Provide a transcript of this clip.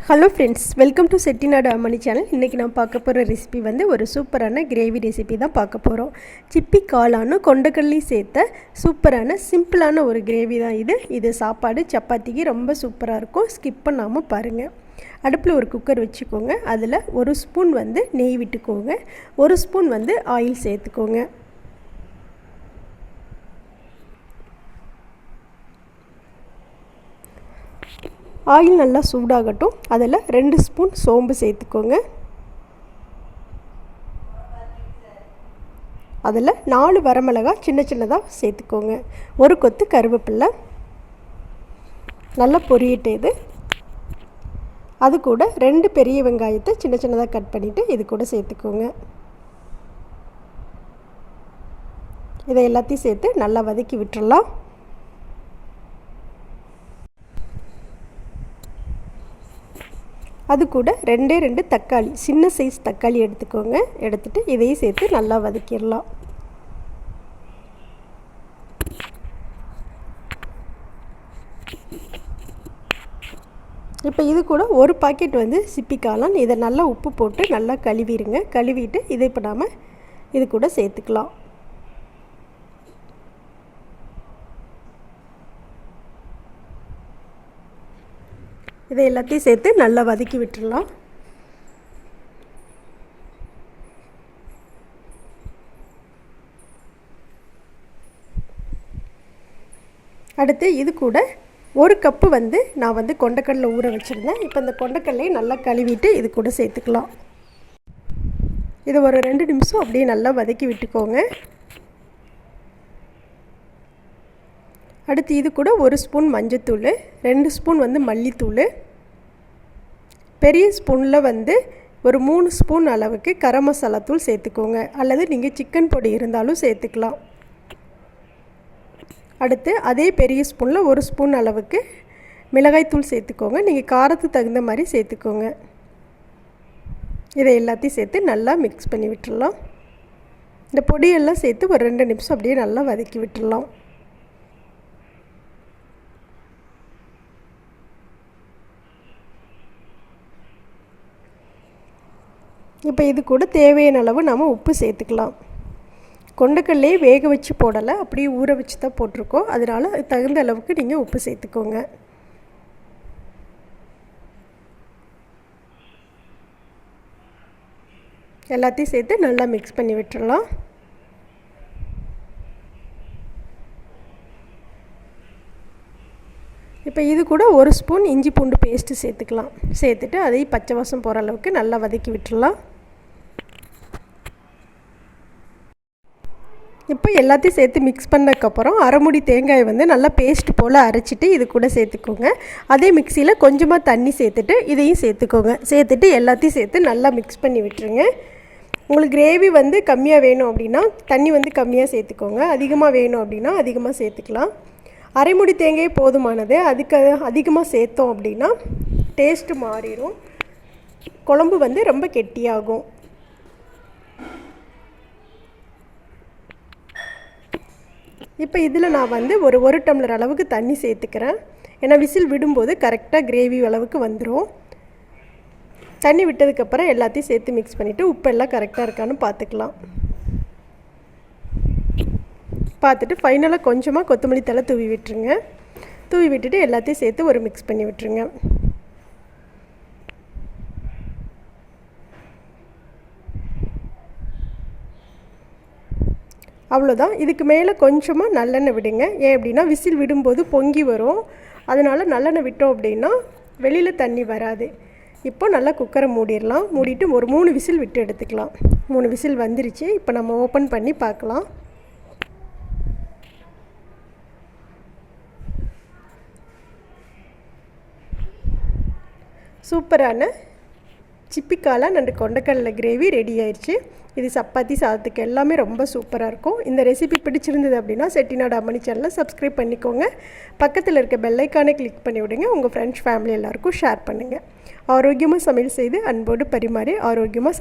Hello friends, welcome to Chettinad அம்மணி channel. இன்றைக்கி நான் பார்க்க போகிற ரெசிபி வந்து ஒரு சூப்பரான கிரேவி ரெசிபி தான் பார்க்க போகிறோம். சிப்பி காளான்னு கொண்டக்கடலை சேர்த்த சூப்பரான சிம்பிளான ஒரு கிரேவி தான் இது சாப்பாடு சப்பாத்திக்கு ரொம்ப சூப்பராக இருக்கும். ஸ்கிப் பண்ணாமல் பாருங்கள். அடுப்பில் ஒரு குக்கர் வச்சுக்கோங்க. அதில் ஒரு ஸ்பூன் வந்து நெய் விட்டுக்கோங்க. ஒரு ஸ்பூன் வந்து ஆயில் சேர்த்துக்கோங்க. ஆயில் நல்லா சூடாகட்டும். அதில் 2 ஸ்பூன் சோம்பு சேர்த்துக்கோங்க. அதில் 4 வரமிளகாய் சின்ன சின்னதாக சேர்த்துக்கோங்க. ஒரு கொத்து கருவேப்பிலை நல்லா பொரியட்டு. அது கூட 2 பெரிய வெங்காயத்தை சின்ன சின்னதாக கட் பண்ணிவிட்டு இது கூட சேர்த்துக்கோங்க. இதை எல்லாத்தையும் சேர்த்து நல்லா வதக்கி விட்டுறலாம். அது கூட 2 தக்காளி, சின்ன சைஸ் தக்காளி எடுத்துக்கோங்க. எடுத்துகிட்டு இதையும் சேர்த்து நல்லா வதக்கிடலாம். இப்போ இது கூட ஒரு பாக்கெட் வந்து சிப்பி காளான். இதை நல்லா உப்பு போட்டு நல்லா கழுவிடுங்க. கழுவிட்டு இதை இப்போ நாம் இது கூட சேர்த்துக்கலாம். இதை எல்லாத்தையும் சேர்த்து நல்லா வதக்கி விட்டுடலாம். அடுத்து இது கூட ஒரு கப்பு வந்து நான் வந்து கொண்டக்கடலை ஊற வச்சுருந்தேன். இப்போ இந்த கொண்டக்கடலையை நல்லா கழுவிட்டு இது கூட சேர்த்துக்கலாம். இது ஒரு 2 நிமிஷம் அப்படியே நல்லா வதக்கி விட்டுக்கோங்க. அடுத்து இது கூட ஒரு ஸ்பூன் மஞ்சத்தூள், 2 ஸ்பூன் வந்து மல்லித்தூள், பெரிய ஸ்பூனில் வந்து ஒரு 3 ஸ்பூன் அளவுக்கு கரம் மசாலா தூள் சேர்த்துக்கோங்க. அல்லது நீங்கள் சிக்கன் பொடி இருந்தாலும் சேர்த்துக்கலாம். அடுத்து அதே பெரிய ஸ்பூனில் ஒரு ஸ்பூன் அளவுக்கு மிளகாய்த்தூள் சேர்த்துக்கோங்க. நீங்கள் காரத்துக்கு தகுந்த மாதிரி சேர்த்துக்கோங்க. இதை எல்லாத்தையும் சேர்த்து நல்லா மிக்ஸ் பண்ணி விட்டுடலாம். இந்த பொடியெல்லாம் சேர்த்து ஒரு 2 நிமிஷம் அப்படியே நல்லா வதக்கி விட்டுடலாம். இப்போ இது கூட தேவையான அளவு நாம் உப்பு சேர்த்துக்கலாம். கொண்டக்கடலையே வேக வச்சு போடலை, அப்படியே ஊற வச்சு தான் போட்டிருக்கோம். அதனால் தகுந்த அளவுக்கு நீங்கள் உப்பு சேர்த்துக்கோங்க. எல்லாத்தையும் சேர்த்து நல்லா மிக்ஸ் பண்ணி விட்டுடலாம். இப்போ இது கூட ஒரு ஸ்பூன் இஞ்சி பூண்டு பேஸ்ட்டு சேர்த்துக்கலாம். சேர்த்துட்டு அதையும் பச்சை வாசம் போகிற அளவுக்கு நல்லா வதக்கி விட்டுடலாம். இப்போ எல்லாத்தையும் சேர்த்து மிக்ஸ் பண்ணதுக்கப்புறம் அரைமுடி தேங்காய் வந்து நல்லா பேஸ்ட் போல் அரைச்சிட்டு இது கூட சேர்த்துக்கோங்க. அதே மிக்சியில் கொஞ்சமாக தண்ணி சேர்த்துட்டு இதையும் சேர்த்துக்கோங்க. சேர்த்துட்டு எல்லாத்தையும் சேர்த்து நல்லா மிக்ஸ் பண்ணி விட்டுருங்க. உங்களுக்கு கிரேவி வந்து கம்மியாக வேணும் அப்படின்னா தண்ணி வந்து கம்மியாக சேர்த்துக்கோங்க. அதிகமாக வேணும் அப்படின்னா அதிகமாக சேர்த்துக்கலாம். அரைமுடி தேங்காய் போதுமானது. அதுக்கு அதிகமாக சேர்த்தோம் அப்படின்னா டேஸ்ட்டு மாறிடும். குழம்பு வந்து ரொம்ப கெட்டியாகும். இப்போ இதில் நான் வந்து ஒரு டம்ளர் அளவுக்கு தண்ணி சேர்த்துக்கிறேன். ஏன்னா விசில் விடும்போது கரெக்டாக கிரேவி அளவுக்கு வந்துடும். தண்ணி விட்டதுக்கப்புறம் எல்லாத்தையும் சேர்த்து மிக்ஸ் பண்ணிவிட்டு உப்பெல்லாம் கரெக்டாக இருக்கான்னு பார்த்துக்கலாம். பார்த்துட்டு ஃபைனலாக கொஞ்சமாக கொத்தமல்லி தழை தூவி விட்டுருங்க. தூவி விட்டுட்டு எல்லாத்தையும் சேர்த்து ஒரு மிக்ஸ் பண்ணி விட்டுருங்க. அவ்வளோதான். இதுக்கு மேலே கொஞ்சமாக நல்லெண்ணெய் விடுங்க. ஏன் அப்படின்னா விசில் விடும்போது பொங்கி வரும். அதனால் நல்லெண்ணெய் விட்டோம் அப்படின்னா வெளியில் தண்ணி வராது. இப்போ நல்லா குக்கரை மூடிடலாம். மூடிட்டு ஒரு 3 விசில் விட்டு எடுத்துக்கலாம். 3 விசில் வந்துருச்சு. இப்போ நம்ம ஓப்பன் பண்ணி பார்க்கலாம். சூப்பரான சிப்பி காளான் அண்ட் கொண்டக்கடலை கிரேவி ரெடி ஆயிடுச்சு. இது சப்பாத்தி சாதத்துக்கு எல்லாமே ரொம்ப சூப்பராக இருக்கும். இந்த ரெசிபி பிடிச்சிருந்தது அப்படின்னா செட்டிநாடு அம்மணி சேனலை சப்ஸ்கிரைப் பண்ணிக்கோங்க. பக்கத்தில் இருக்க பெல்லைக்கானை கிளிக் பண்ணி விடுங்க. உங்கள் ஃப்ரெண்ட்ஸ் ஃபேமிலி எல்லாருக்கும் ஷேர் பண்ணுங்கள். ஆரோக்கியமாக சமையல் செய்து அன்போடு பரிமாறி ஆரோக்கியமாக